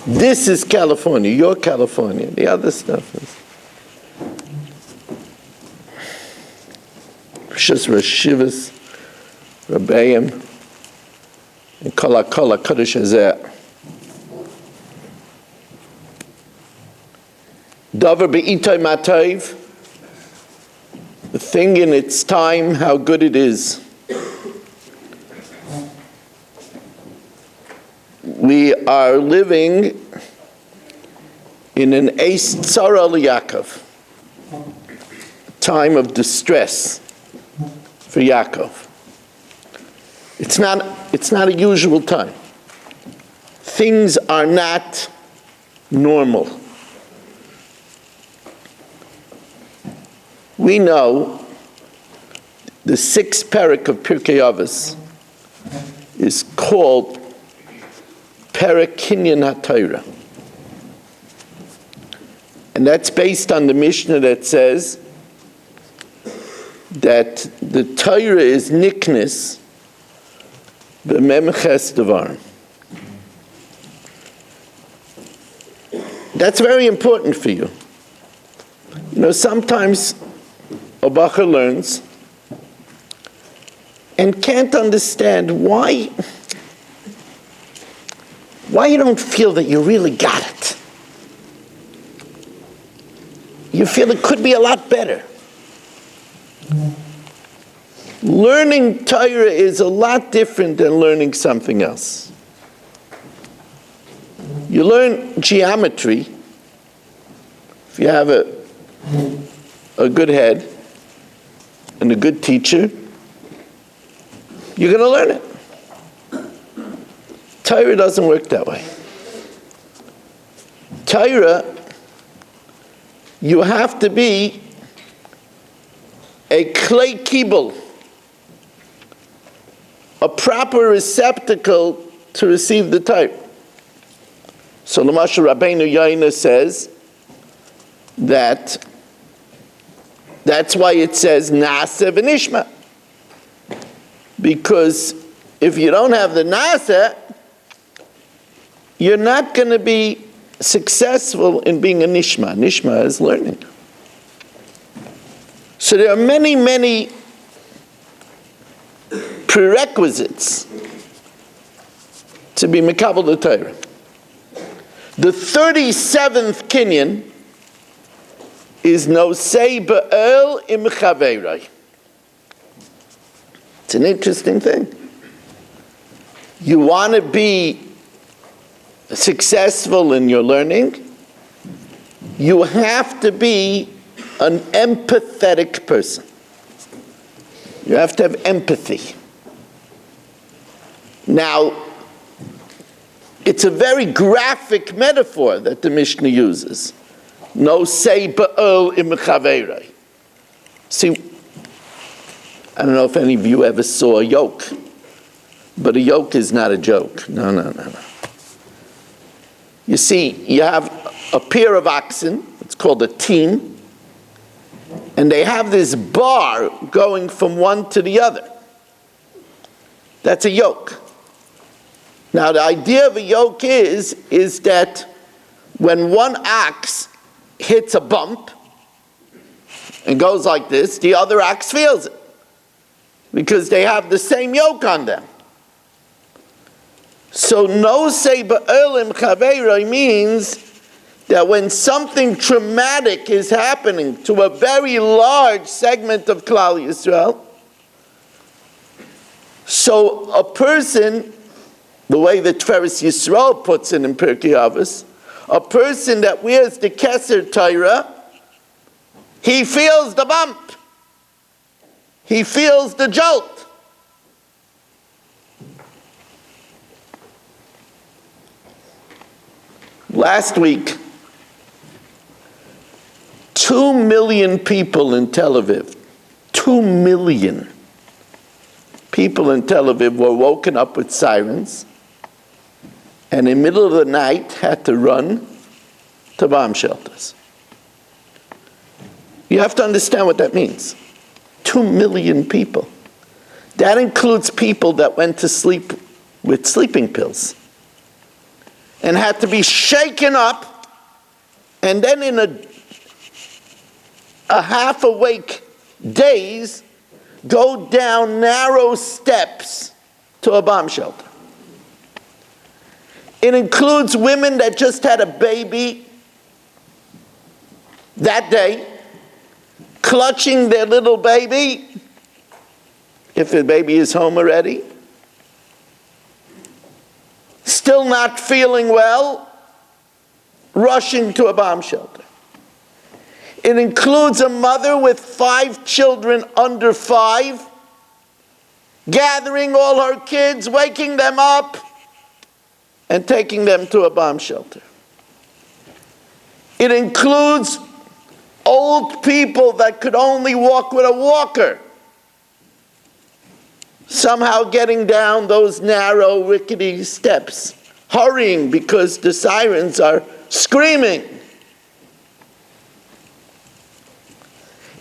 This is California, you're California. The other stuff is just Yeshivas, Rabbeim, and Kol HaKol HaKadosh Hazeh. Davar be'itay matayv, the thing in its time, how good it is. We are living in an Eis Tzara Yaakov, time of distress for Yaakov. It's not a usual time. Things are not normal. We know the sixth parak of Pirkei Avos is called Perek Kinyan HaTorah. And that's based on the Mishnah that says that the Torah is niknis b'memches devarim. That's very important for you. You know, sometimes a bacher learns and can't understand why you don't feel that you really got it. You feel it could be a lot better. Learning Torah is a lot different than learning something else. You learn geometry if you have a good head and a good teacher, you're going to learn it. Torah doesn't work that way. Torah, you have to be a clay kibble, a proper receptacle to receive the Torah. So L'mashal Rabbeinu Yaina says that's why it says Nasa v'nishma. Because if you don't have the Nasa, you're not going to be successful in being a nishma. Nishma is learning. So there are many, many prerequisites to be mekabel the Torah. The 37th kinyan is nosei ba'el im chaverai. It's an interesting thing. You want to be successful in your learning, you have to be an empathetic person. You have to have empathy. Now, it's a very graphic metaphor that the Mishnah uses. Nosei ba'el im chaverai. See, I don't know if any of you ever saw a yoke, but a yoke is not a joke. No. You see, you have a pair of oxen, it's called a team, and they have this bar going from one to the other. That's a yoke. Now, the idea of a yoke is that when one ox hits a bump and goes like this, the other ox feels it, because they have the same yoke on them. So nosei ba'el im chaverai means that when something traumatic is happening to a very large segment of Klal Yisrael, so a person, the way that Tiferes Yisrael puts it in Pirkei Avos, a person that wears the Keser Torah, he feels the bump. He feels the jolt. Last week, 2 million people in Tel Aviv, 2 million people in Tel Aviv were woken up with sirens and in the middle of the night had to run to bomb shelters. You have to understand what that means. 2 million people. That includes people that went to sleep with sleeping pills. and had to be shaken up, and then in a half-awake daze, go down narrow steps to a bomb shelter. It includes women that just had a baby that day, clutching their little baby, if the baby is home already, still not feeling well, rushing to a bomb shelter. It includes a mother with 5 children under 5, gathering all her kids, waking them up, and taking them to a bomb shelter. It includes old people that could only walk with a walker, somehow getting down those narrow, rickety steps, hurrying because the sirens are screaming.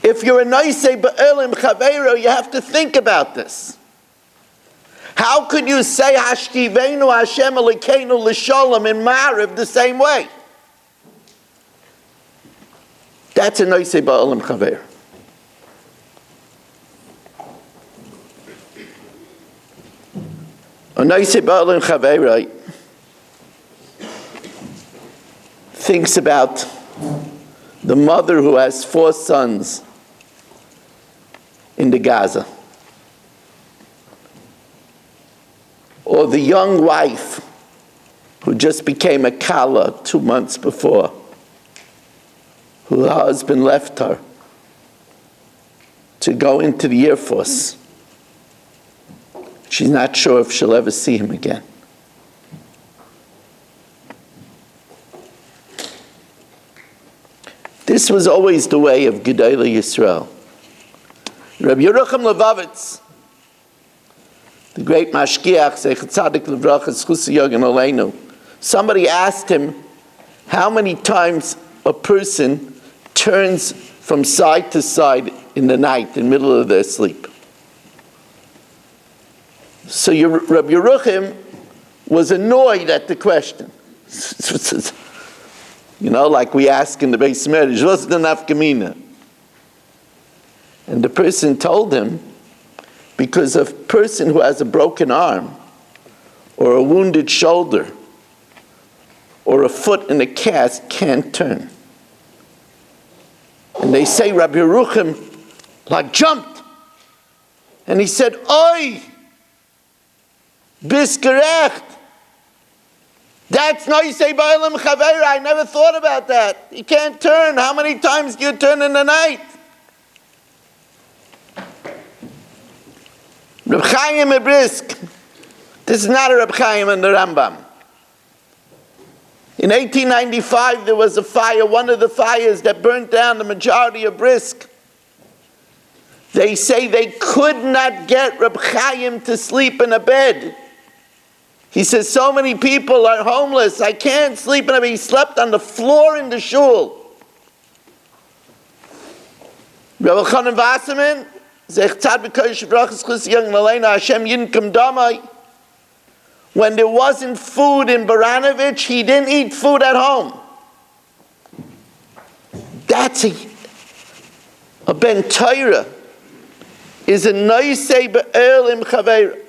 If you're a noisei ba'elim chaveiro, you have to think about this. How could you say Hashtivenu Hashem Elokeinu L'Sholem in Ma'ariv the same way? That's a noisei ba'elim chaveiro. A noisei ba'elim chaveiro thinks about the mother who has 4 sons in the Gaza, or the young wife who just became a kala 2 months before, who her husband left her to go into the Air Force. She's not sure if she'll ever see him again. This was always the way of Gedola Yisrael. Rabbi Yerucham Levavitz, the great mashgiach, Zeichet Tzadik Livracha, Zchus Yogan Aleinu, somebody asked him how many times a person turns from side to side in the night, in the middle of their sleep. So Rabbi Yerucham was annoyed at the question. You know, like we ask in the Beis Medrash, what's the nafkamina? And the person told him, because a person who has a broken arm, or a wounded shoulder, or a foot in a cast can't turn. And they say Rabbi Yerucham like jumped. And he said, Oi! Bisgerecht! That's noisei ba'elim chaveira. I never thought about that. You can't turn. How many times do you turn in the night? Reb Chaim Brisk. This is not a Reb Chaim and the Rambam. In 1895, there was a fire, one of the fires that burnt down the majority of Brisk. They say they could not get Reb Chaim to sleep in a bed. He says, so many people are homeless, I can't sleep in a bed. He slept on the floor in the shul. Rebbe Chanan Wasserman, when there wasn't food in Baranovich, he didn't eat food at home. That's a Ben Torah, is a noisei ba'elim chaveira.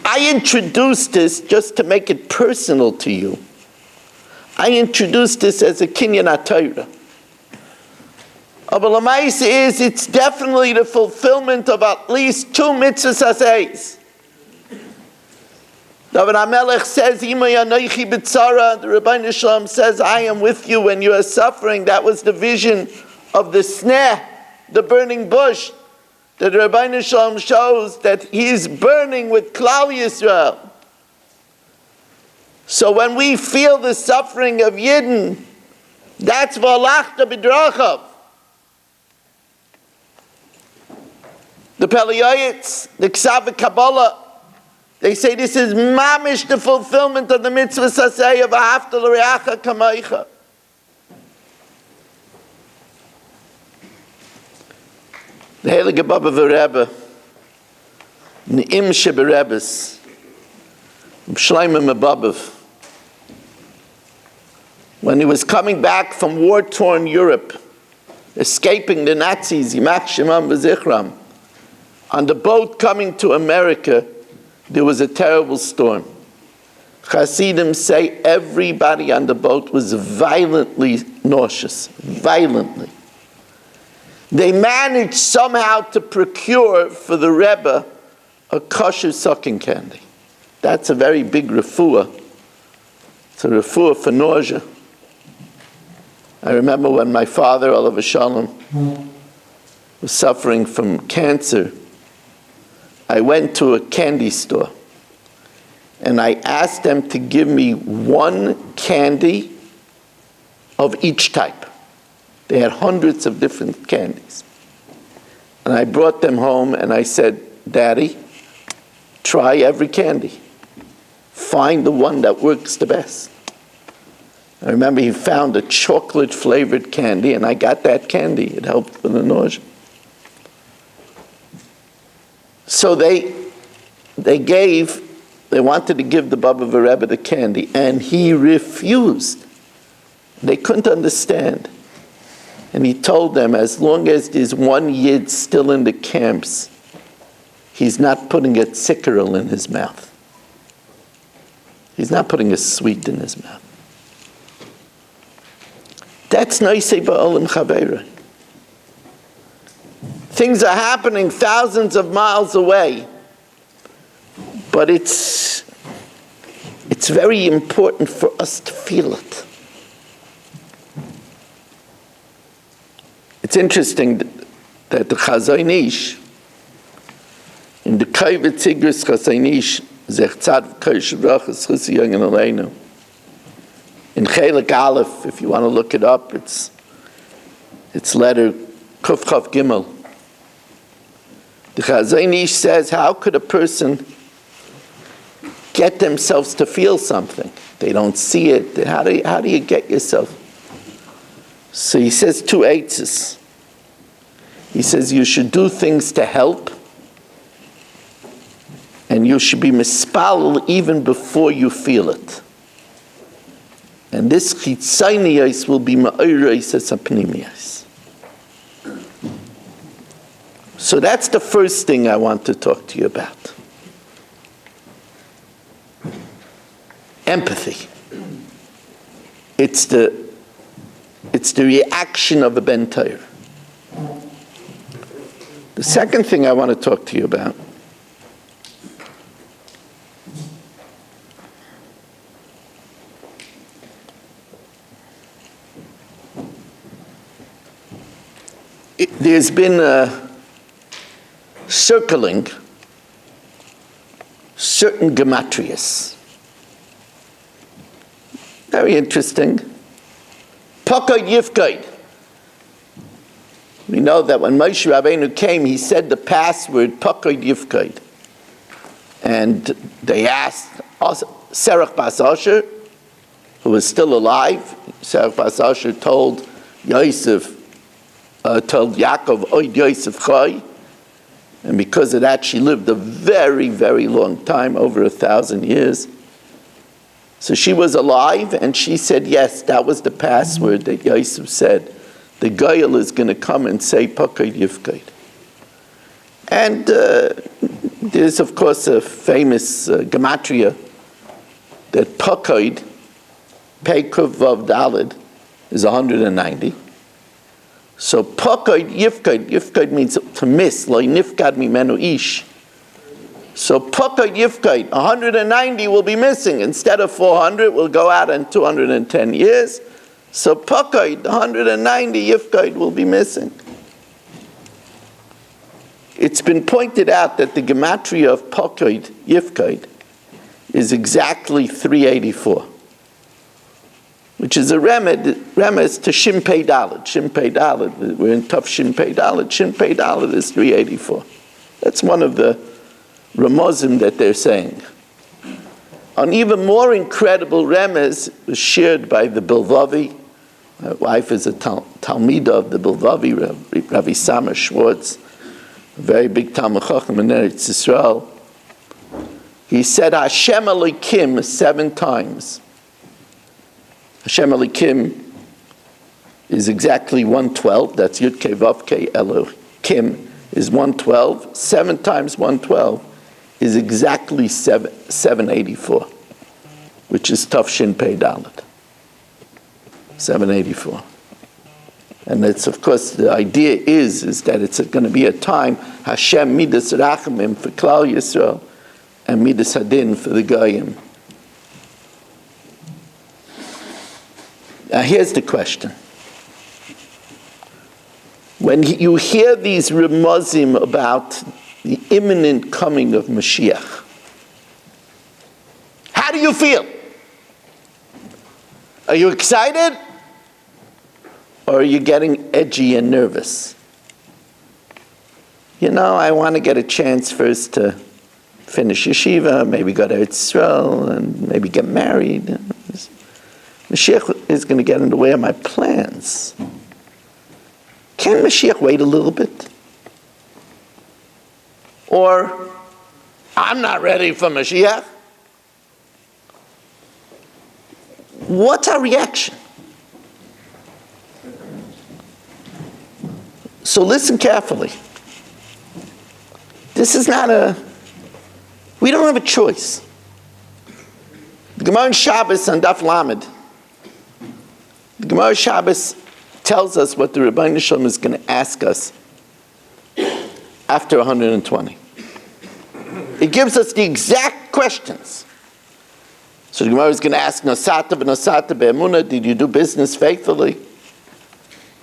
I introduced this just to make it personal to you. I introduced this as a kinyan HaTorah. But l'maisa is, it's definitely the fulfillment of at least 2 mitzvahs asayis. David HaMelech says, Imay anoichi b'tzara, the Rebbeinu Shalom says, I am with you when you are suffering. That was the vision of the sneh, the burning bush, that the Rebbeinu Shalom shows that he is burning with Klal Yisrael. So when we feel the suffering of Yidden, that's v'alachta b'drachav. The Peleiotes, the Ksav Kabbalah, they say this is mamish the fulfillment of the mitzvah saseh of Ahavta l'reacha kamaycha. The Heilige Baba Rebbe, Ne'im Sheberebbes, Shlomo Mebabov. When he was coming back from war-torn Europe, escaping the Nazis, Yimach Shemam V'Zichram, on the boat coming to America, there was a terrible storm. Hasidim say everybody on the boat was violently nauseous, violently. They managed somehow to procure for the Rebbe a kosher sucking candy. That's a very big refuah. It's a refuah for nausea. I remember when my father, Olav Shalom, was suffering from cancer, I went to a candy store and I asked them to give me one candy of each type. They had hundreds of different candies. And I brought them home and I said, Daddy, try every candy. Find the one that works the best. I remember he found a chocolate-flavored candy, and I got that candy. It helped with the nausea. So they wanted to give the Baba Rebbe the candy, and he refused. They couldn't understand. And he told them, as long as there's one Yid still in the camps, he's not putting a tzickerel in his mouth. He's not putting a sweet in his mouth. That's noisei ba'olam chaveira. Things are happening thousands of miles away, but it's very important for us to feel it. It's interesting that the Chazon Ish, in the Kovet Zigris Chazon Ish, Zechtzad V'Kosh Brachas Chussi Yogen Aleinu, in Chelik Aleph, if you want to look it up, it's letter Kuf Chav Gimel. The Chazon Ish says, how could a person get themselves to feel something? They don't see it. How do you get yourself? So he says two eitzes. He says you should do things to help, and you should be mispalel even before you feel it. And this chitzoniyos will be ma'oros as apnimiyos. So that's the first thing I want to talk to you about. Empathy. It's the reaction of a ben Torah. The second thing I want to talk to you about there's been a circling certain gematrias. Very interesting. Pakod Yifkod. We know that when Moshe Rabbeinu came, he said the password Pakod Yifkod. And they asked Serach Bas Asher, who was still alive. Serach Bas Asher told Yosef, told Yaakov, Oid Yosef Chai. And because of that, she lived a very, very long time, over 1,000 years. So she was alive, and she said, yes, that was the password that Yosef said. The Goyal is going to come and say, Pakod Yifkod. And there's, of course, a famous gematria that Pakod, Pekuv Vav Daled, is 190. So Pakod Yifkod, Yifkod means to miss, Lo nifkad mimenu ish. So Pakod Yifkod, 190 will be missing. Instead of 400, will go out in 210 years. So Pakod, 190 Yifkod will be missing. It's been pointed out that the gematria of Pakod Yifkod is exactly 384, which is a remez to Shin Pei Daled. Shin Pei Daled, we're in Tov Shin Pei Daled. Shin Pei Daled is 384. That's one of the Ramozim that they're saying. An even more incredible remez was shared by the Bilvavi. My wife is a Talmida of the Bilvavi, Rabbi Samer Schwartz, a very big Talmud Chacham in Eretz Yisrael. He said Hashem Elokim 7 times. Hashem Elokim is exactly 112. That's Yud Kei Vav Kei Elokim is 112. 7 times 112 is exactly 784, which is Tav Shin Pei Dalet. 784. And it's, of course, the idea is that it's going to be a time, Hashem Midas Rachamim for Klal Yisrael, and Midas Hadin for the Goyim. Now here's the question. When you hear these remuzim about the imminent coming of Mashiach, how do you feel? Are you excited? Or are you getting edgy and nervous? You know, I want to get a chance first to finish Yeshiva, maybe go to Eretz Yisrael, and maybe get married. Mashiach is going to get in the way of my plans. Can Mashiach wait a little bit? Or, I'm not ready for Mashiach. What's our reaction? So listen carefully. This is not we don't have a choice. The Gemara in Shabbos on Daf Lamed, the Gemara Shabbos tells us what the Rebbeinu Shalom is going to ask us after 120. It gives us the exact questions. So the Gemara is going to ask, Nosata v'nosata be'emunah, did you do business faithfully?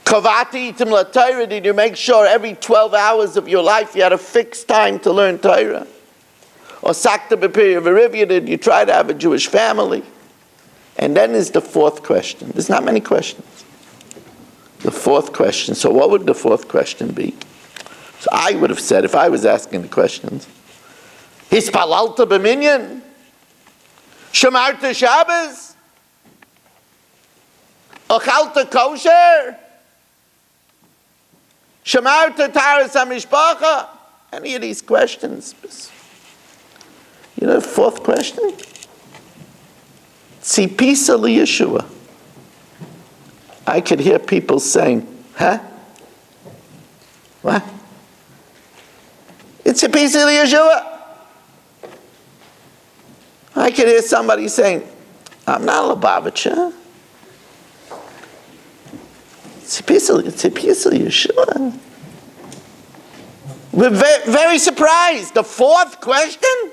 Kavati itim la-Torah, did you make sure every 12 hours of your life you had a fixed time to learn Torah? Or sakta b'piri v'rivya, did you try to have a Jewish family? And then is the fourth question. There's not many questions. The fourth question. So what would the fourth question be? So I would have said, if I was asking the questions, Hispalalta b'minyan? Shamarta Shabbos? Ochalta kosher? Shamarta taras hamishpacha? Any of these questions? You know the fourth question? Tzipisa liyeshua. I could hear people saying, huh? What? It's tzipisa liyeshua. I could hear somebody saying, I'm not a Lubavitcher. Tzipisa liyeshua. We're very surprised. The fourth question?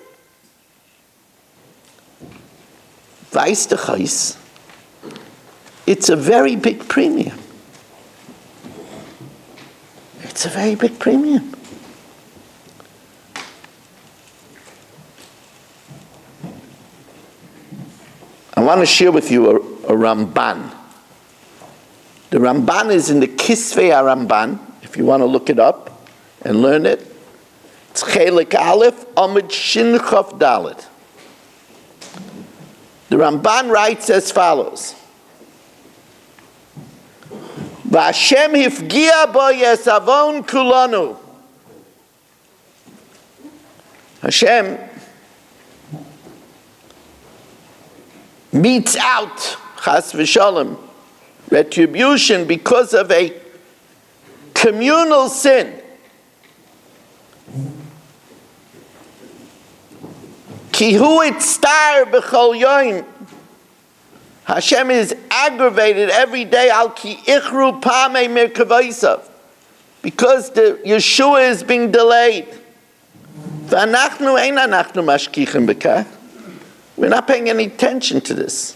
Weiss the Chais. It's a very big premium. It's a very big premium. I want to share with you a Ramban. The Ramban is in the Kisvei HaRamban, if you want to look it up and learn it. It's Chelik Aleph, Amud Shin Chaf Dalet. The Ramban writes as follows. V'Hashem hifgia bo yesavon kulanu. Hashem meets out, chas v'shalom, retribution because of a communal sin. Ki hu itztar b'chol yoim. Hashem is aggravated every day al ki ichru pamei merkavaisav, because the Yeshua is being delayed. V'anachnu ein anachnu mashkichim b'kach. We're not paying any attention to this.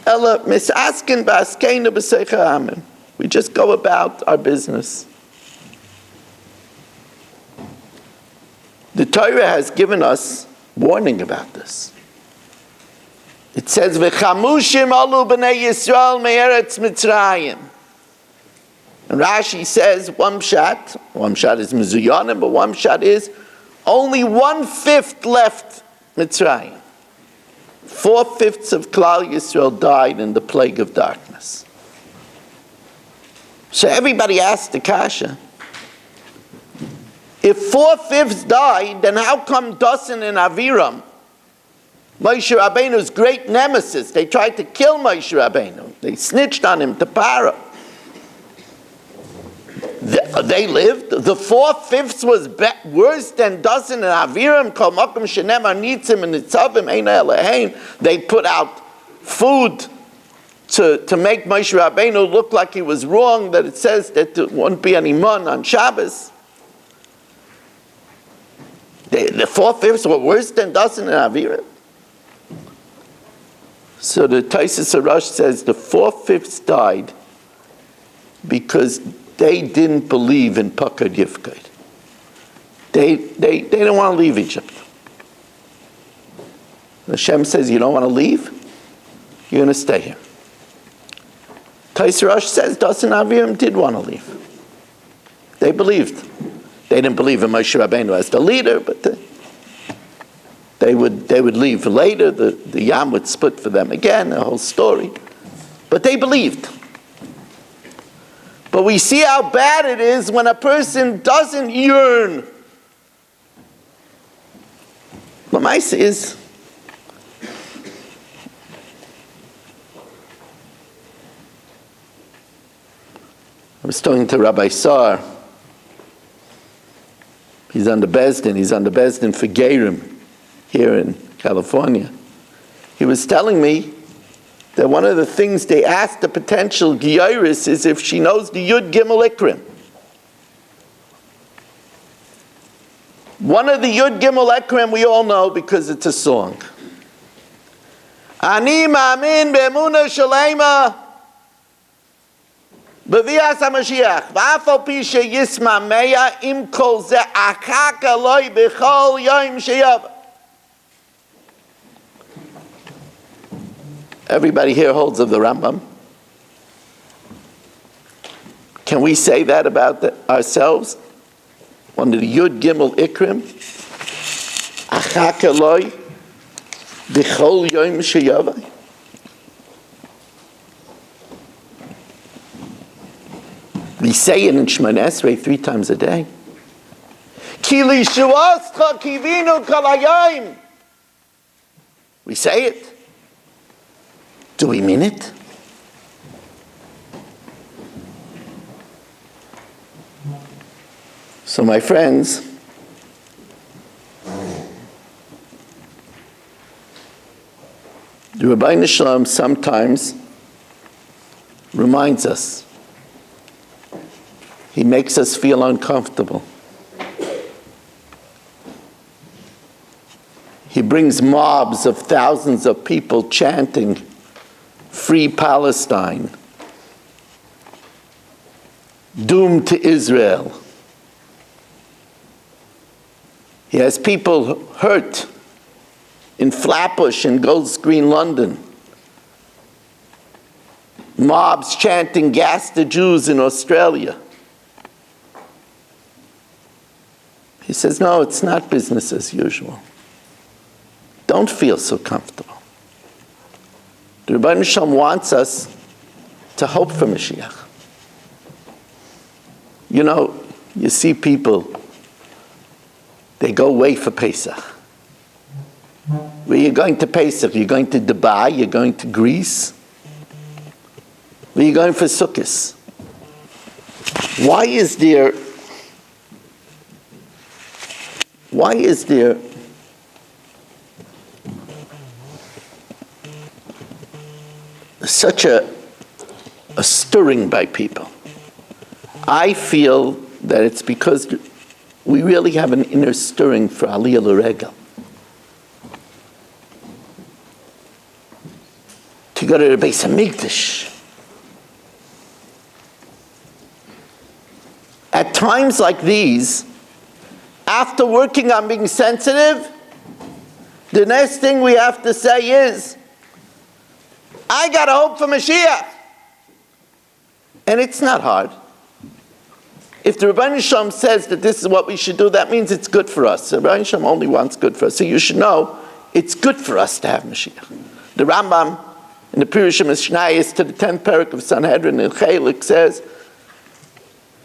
Ela misaskin b'askeinu b'seicha amim. We just go about our business. The Torah has given us warning about this. It says, "V'chamushim alu b'nei Yisrael me'eretz Mitzrayim." And Rashi says, one shot is mezuyanim, but one shot is only 1/5 left Mitzrayim. 4/5 of Klal Yisrael died in the plague of darkness. So everybody asked the kasha, if 4/5 died, then how come Dosan and Aviram Moshe Rabbeinu's great nemesis. They tried to kill Moshe Rabbeinu. They snitched on him to Paro. They lived. The 4/5 was worse than dozen and Aviram Kol Makom Shenemar Nitzim and Nitzavim Eina Eloheim. They put out food to make Moshe Rabbeinu look like he was wrong, that it says that there won't be any mun on Shabbos. The 4/5 were worse than dozen and Aviram. So the Taisus Arash says the 4/5 died because they didn't believe in Pakad Yifkad. They didn't want to leave Egypt. Hashem says, you don't want to leave? You're going to stay here. Taisus Arash says Dasan Aviram did want to leave. They believed. They didn't believe in Moshe Rabbeinu as the leader, but they would leave later. The Yam would split for them again, the whole story. But they believed. But we see how bad it is when a person doesn't yearn. Lamaisa is I was talking to Rabbi Sar. He's on the Bezdin for Gerim here in California. He was telling me that one of the things they ask the potential Giyaris is if she knows the Yud Gimel Ikrim. One of the Yud Gimel Ikrim we all know because it's a song. Ani ma'amin be'emunah shalema b'vias HaMashiach v'af al pi sheyisma meya im kol ze achak aloi b'chol yom sheyava. Everybody here holds of the Rambam. Can we say that about ourselves? Under the Yud Gimel Ikrim, Achak Eloi B'chol Yom Sheyavai. We say it in Shemona Esrei 3 times a day. Ki lishuascha kivinu kol hayom. We say it. Do we mean it? So my friends, the Rabbeinu Shalom sometimes reminds us. He makes us feel uncomfortable. He brings mobs of thousands of people chanting, "Free Palestine," "Doom to Israel." He has people hurt in Flatbush and Gold's Green, London. Mobs chanting "Gas the Jews" in Australia. He says, no, it's not business as usual. Don't feel so comfortable. The Rebbeinu Shalom wants us to hope for Mashiach. You know, you see people, they go away for Pesach. Where are you going to Pesach? You're going to Dubai? You're going to Greece? Where are you going for Sukkot? Why is there such a stirring by people? I feel that it's because we really have an inner stirring for Aliyah L'Regel. To go to the Beis HaMikdash. At times like these, after working on being sensitive, the next thing we have to say is, I got to hope for Mashiach. And it's not hard. If the Rebbeinu Shalom says that this is what we should do, that means it's good for us. The Rebbeinu Shalom only wants good for us. So you should know it's good for us to have Mashiach. The Rambam in the Pirush Mishnayos to the 10th parak of Sanhedrin in Chelik says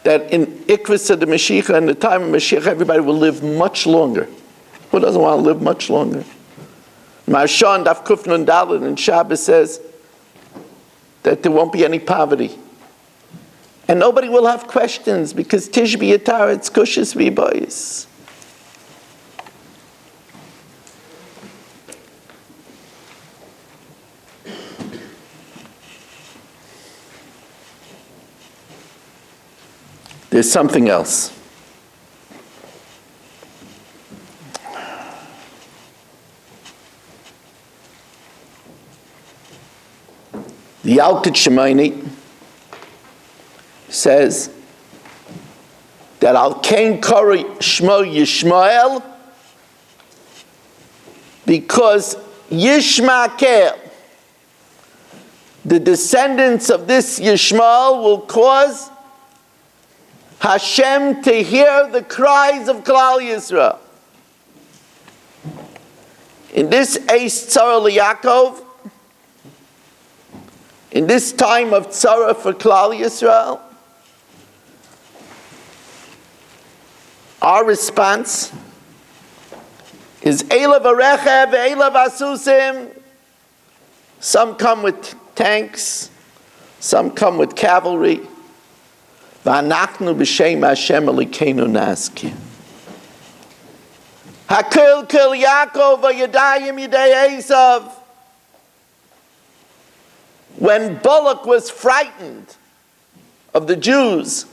that in Ikvus of the Mashiach, in the time of Mashiach, everybody will live much longer. Who doesn't want to live much longer? Maharsha Daf Kuf Nun Daled in Shabbos says that there won't be any poverty. And nobody will have questions because Tish B'Yatar, it's Kushas V'Bayis. There's something else. The Yalkut Shemaini says that Al Kain Kori Shmo Yishmael because Yishmael, the descendants of this Yishmael, will cause Hashem to hear the cries of Klal Yisrael. In this Eis Tzara L'Yakov, in this time of tzara for Klal Yisrael, our response is Eila v'rechev, Eila v'asusim. Some come with tanks, some come with cavalry. V'anachnu b'shem Hashem Elokeinu naski. Hakil kil Yaakov v'yadayim yidei Esav. When Balak was frightened of the Jews,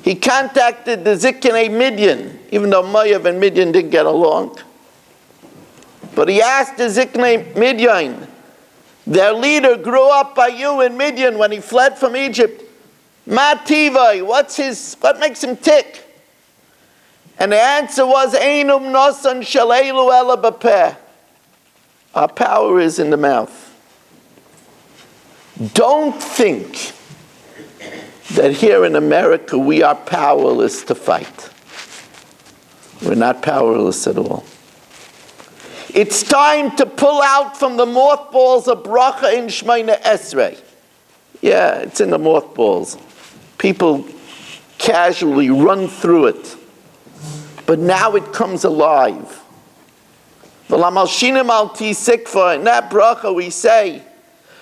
he contacted the Ziknei Midian, even though Moav and Midian didn't get along. But he asked the Ziknei Midian, their leader grew up by you in Midian when he fled from Egypt. Ma tivai, what makes him tick? And the answer was, Einum nosan shaleilu ela b'peh. Our power is in the mouth. Don't think that here in America we are powerless to fight. We're not powerless at all. It's time to pull out from the mothballs a bracha in Shemona Esrei. Yeah, it's in the mothballs. People casually run through it. But now it comes alive. V'lam al shinim al tisikfa, in that bracha we say,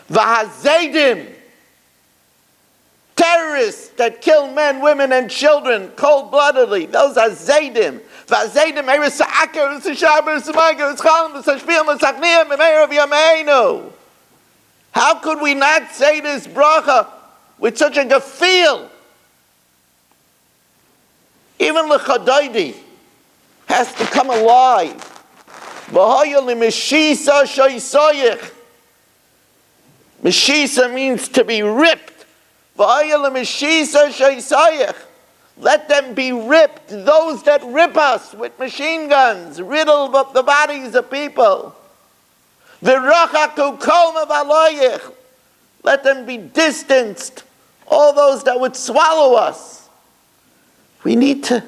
V'hazedim, terrorists that kill men, women, and children cold-bloodedly. Those are Zaydim. V'hazedim eris ha'akar, eris ha'shaber, eris ha'mager, eris ha'chalim, eris ha'shpiyam, eris ha'chniyam, emeir of yameinu. How could we not say this bracha with such a gefeel? Even the Chadaydi has to come alive. V'hoya l'mishisa shoysoyich. Meshisa means to be ripped. Let them be ripped, those that rip us with machine guns, riddle up the bodies of people. Let them be distanced, all those that would swallow us. We need to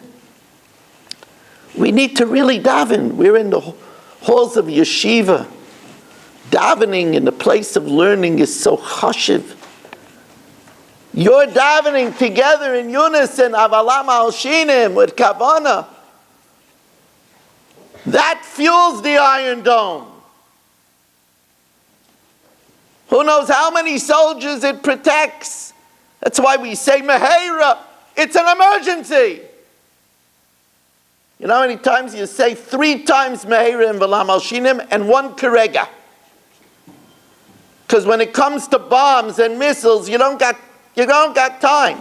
really daven. We're in the halls of Yeshiva. Davening in the place of learning is so chashiv. You're davening together in unison, avalam al shinim, with kavana. That fuels the Iron Dome. Who knows how many soldiers it protects? That's why we say Meheira. It's an emergency. You know how many times you say 3 times Meheira and Valam al Shinim and 1 Kerega? Because when it comes to bombs and missiles, you don't got time.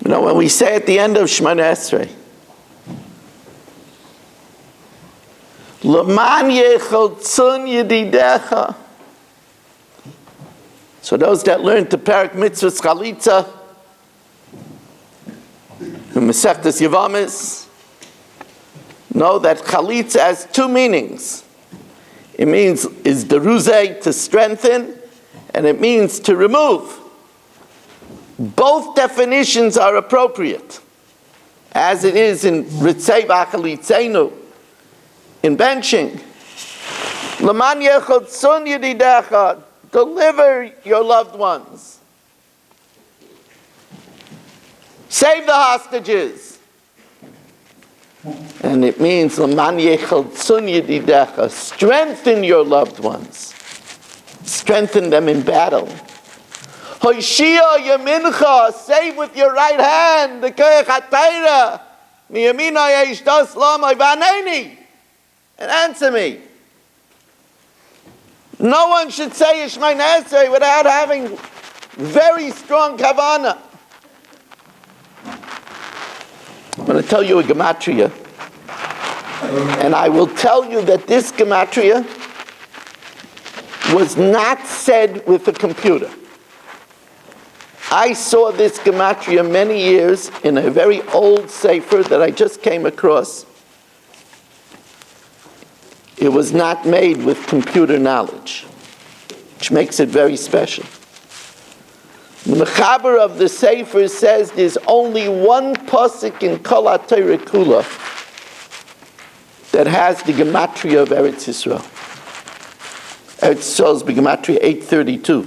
You know, when we say at the end of Shemona Esrei, L'man yechotzun yedidecha. So those that learn to parak mitzvahs chalitza, in Masechtas Yevamis, know that chalitza has 2 meanings. It means is deruzeh, to strengthen, and it means to remove. Both definitions are appropriate, as it is in ritzei v'achalitzenu, in benching. L'man yechotzun yedidecha, deliver your loved ones. Save the hostages. And it means strengthen your loved ones. Strengthen them in battle. Hoshia yamincha, save with your right hand. And answer me. No one should say Yishmai Nesrei without having very strong kavanah. I'm going to tell you a gematria. And I will tell you that this gematria was not said with a computer. I saw this gematria many years in a very old sefer that I just came across. It was not made with computer knowledge, which makes it very special. The Mechaber of the sefer says there's only one pasuk in Kol HaTorah Kula that has the gematria of Eretz Yisrael. Eretz Yisrael's gematria 832.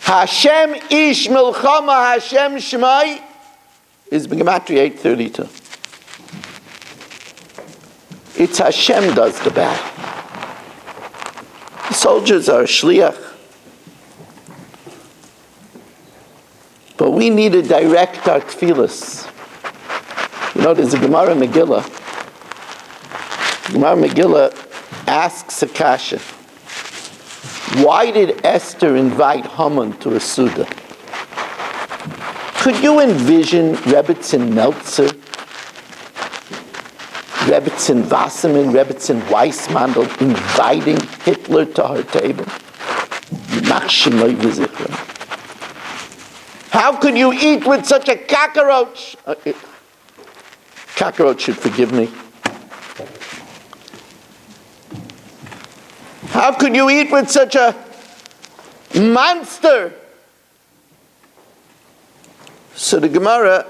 Hashem ish milchama Hashem shmai is gematria 832. It's Hashem does the battle. The soldiers are shliach. But we need to direct our tefillas. You know, there's a Gemara Megillah. Gemara Megillah asks a kasha. Why did Esther invite Haman to a Suda? Could you envision Rebbetzin Meltzer, Rebbetzin Wasserman, Rebbetzin Weissmandel inviting Hitler to her table? How could you eat with such a cockroach? Cockroach should forgive me. How could you eat with such a monster? So the Gemara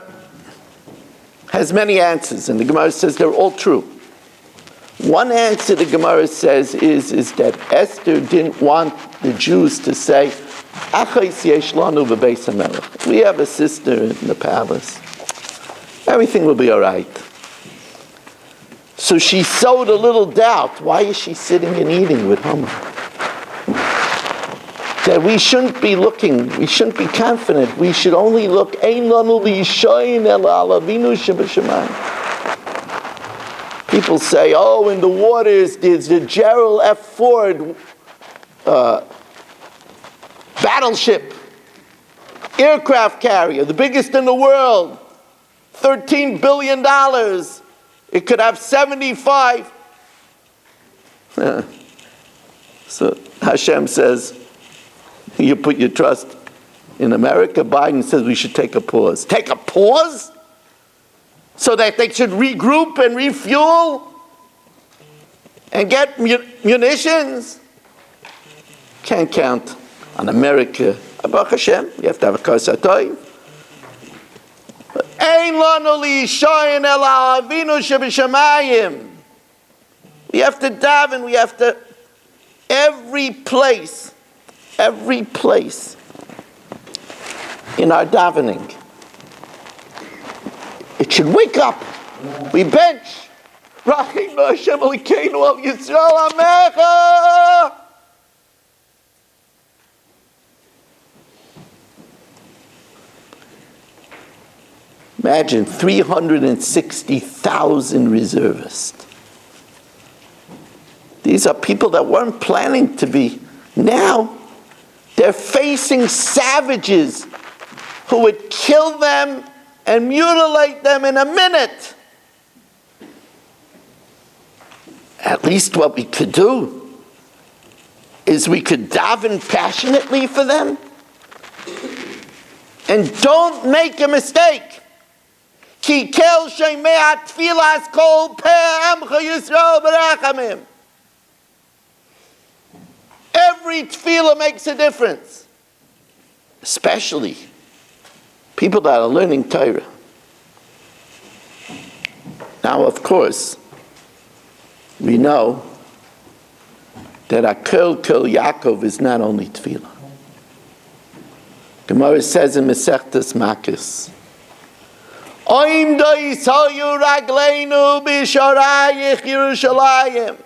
has many answers, and the Gemara says they're all true. One answer the Gemara says is that Esther didn't want the Jews to say, we have a sister in the palace. Everything will be all right. So she sowed a little doubt. Why is she sitting and eating with Haman? That we shouldn't be looking, we shouldn't be confident. We should only look, people say, oh, in the waters there's the Gerald F. Ford battleship, aircraft carrier, the biggest in the world, $13 billion. It could have 75. So Hashem says, you put your trust in America. Biden says we should take a pause. Take a pause? So that they should regroup and refuel and get munitions? Can't count on America. Baruch Hashem, you have to have a kasatoy. We have to daven, we have to, every place in our davening, it should wake up. We bench. Rachinu Hashem Elokeinu al Yisrael Amecha. Imagine 360,000 reservists. These are people that weren't planning to be. Now, they're facing savages who would kill them and mutilate them in a minute. At least what we could do is we could daven passionately for them. And don't make a mistake. Ki kel shemei tfilas kol peh amcha Yisrael b'rachamim. Every tefillah makes a difference. Especially people that are learning Torah. Now, of course, we know that Akel Kel Yaakov is not only tefillah. Gemara says in Masechtas Makos, Oim dois hayu ragleinu b'sharayich Yerushalayim.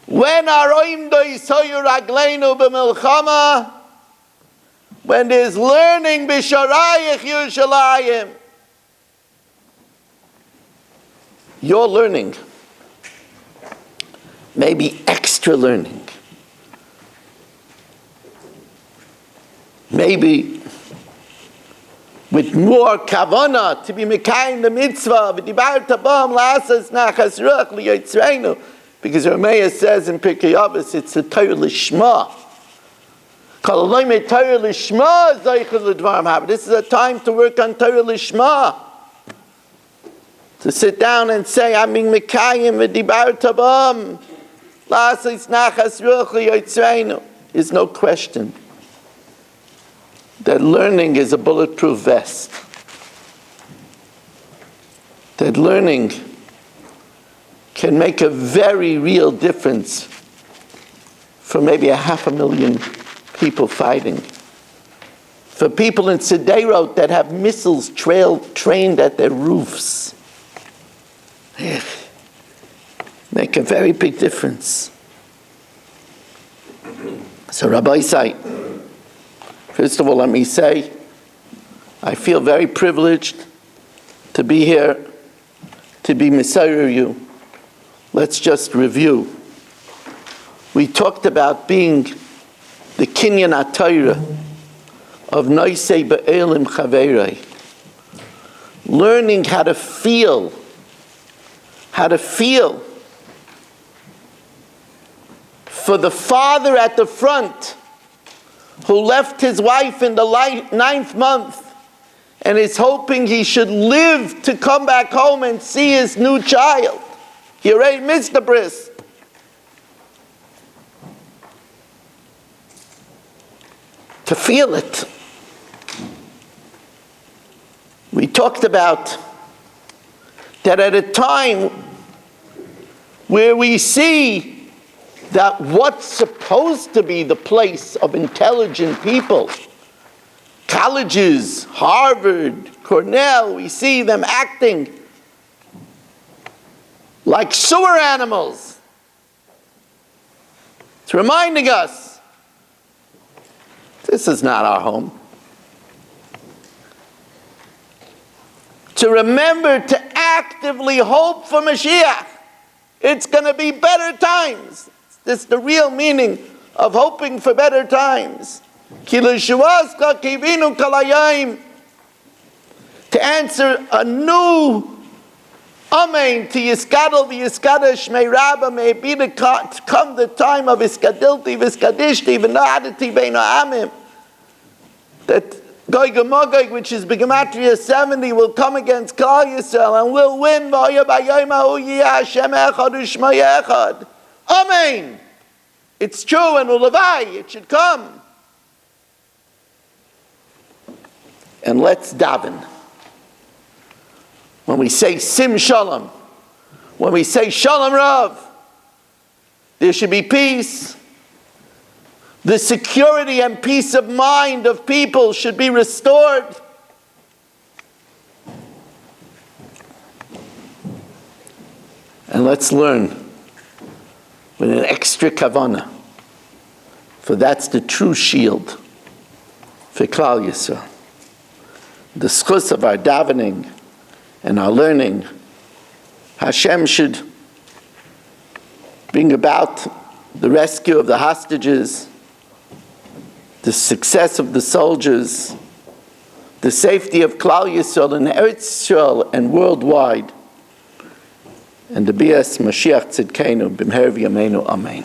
When our oim dois hayu ragleinu b'milchama, when there's learning b'sharayich Yerushalayim, you're learning, maybe extra learning, maybe with more kavana to be mekayim the mitzvah, v'dibar tabam la'asas nachas ruach liyotzreinu, because Rameya says in Pirkei Avos, it's the Torah Lishma. Kol aloyim Torah Lishma zeichel l'dvarim haba. This is a time to work on Torah Lishma. To sit down and say, I'm being mekayim v'dibar tabam la'asas nachas ruach liyotzreinu. There's no question that learning is a bulletproof vest. That learning can make a very real difference for maybe 500,000 people fighting. For people in Sderot that have missiles trained at their roofs. Make a very big difference. So Rabbi Isai, first of all, let me say, I feel very privileged to be here, to be Messiah you. Let's just review. We talked about being the Kinyan HaTorah of Noisei Be'elim Chaverei. Learning how to feel for the father at the front who left his wife in the 9th month and is hoping he should live to come back home and see his new child. He already missed the bris. To feel it. We talked about that at a time where we see that what's supposed to be the place of intelligent people, colleges, Harvard, Cornell, we see them acting like sewer animals. It's reminding us, this is not our home. To remember to actively hope for Mashiach. It's going to be better times. This is the real meaning of hoping for better times. To answer a new Amen to Yiskadol v'Yiskadash Shmei Rabba, may it be to come the time of Iskadilti v'Iskadishti v'Na'adati Bein Ha'amim. That Gog and Magog, which is Begematria 70, will come against Klal Yisrael and will win. V'Oya b'Yom ha'u yiyeh Hashem echad u'Shmo echad. Amen. It's true and u'levai, it should come. And let's daven. When we say Sim Shalom, when we say Shalom Rav, there should be peace. The security and peace of mind of people should be restored. And let's learn with an extra kavanah, for that's the true shield for Klal Yisrael. The schus of our davening and our learning, Hashem should bring about the rescue of the hostages, the success of the soldiers, the safety of Klal Yisrael in Eretz Yisrael and worldwide, and the Bias Mashiach Tzidkenu B'mher V'yameinu Amen.